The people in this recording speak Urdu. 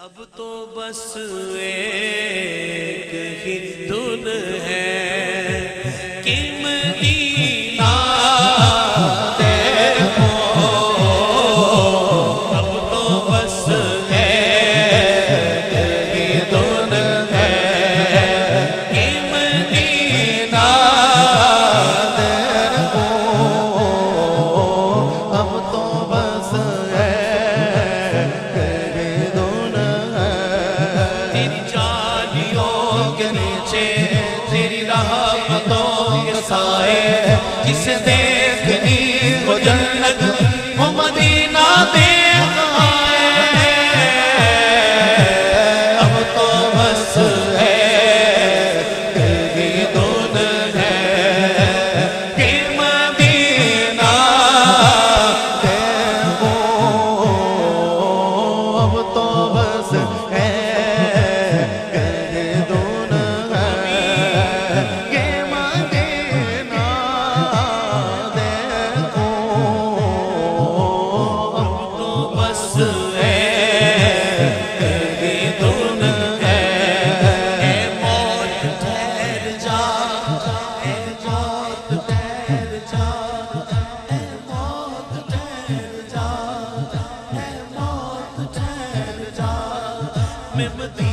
اب تو بس ایک ہی دھن ہے کہ مدینہ دیکھو، اب تو بس ایک ہی دھن ہے کہ مدینہ دیکھو، اب تو بس جسے دیکھنی وہ جنت وہ مدینہ دیکھ آئے، اب تو بس ایک ہی دھن ہے کہ مدینہ دیکھو، اب تو بس ایک ہی دھن ہے کہ مدینہ دیکھو، اب تو بس ایک ہی دھن ہے۔ اے موت ٹھہر جا، اے موت ٹھہر جا، اے موت ٹھہر جا، اے موت ٹھہر جا، میں مدینہ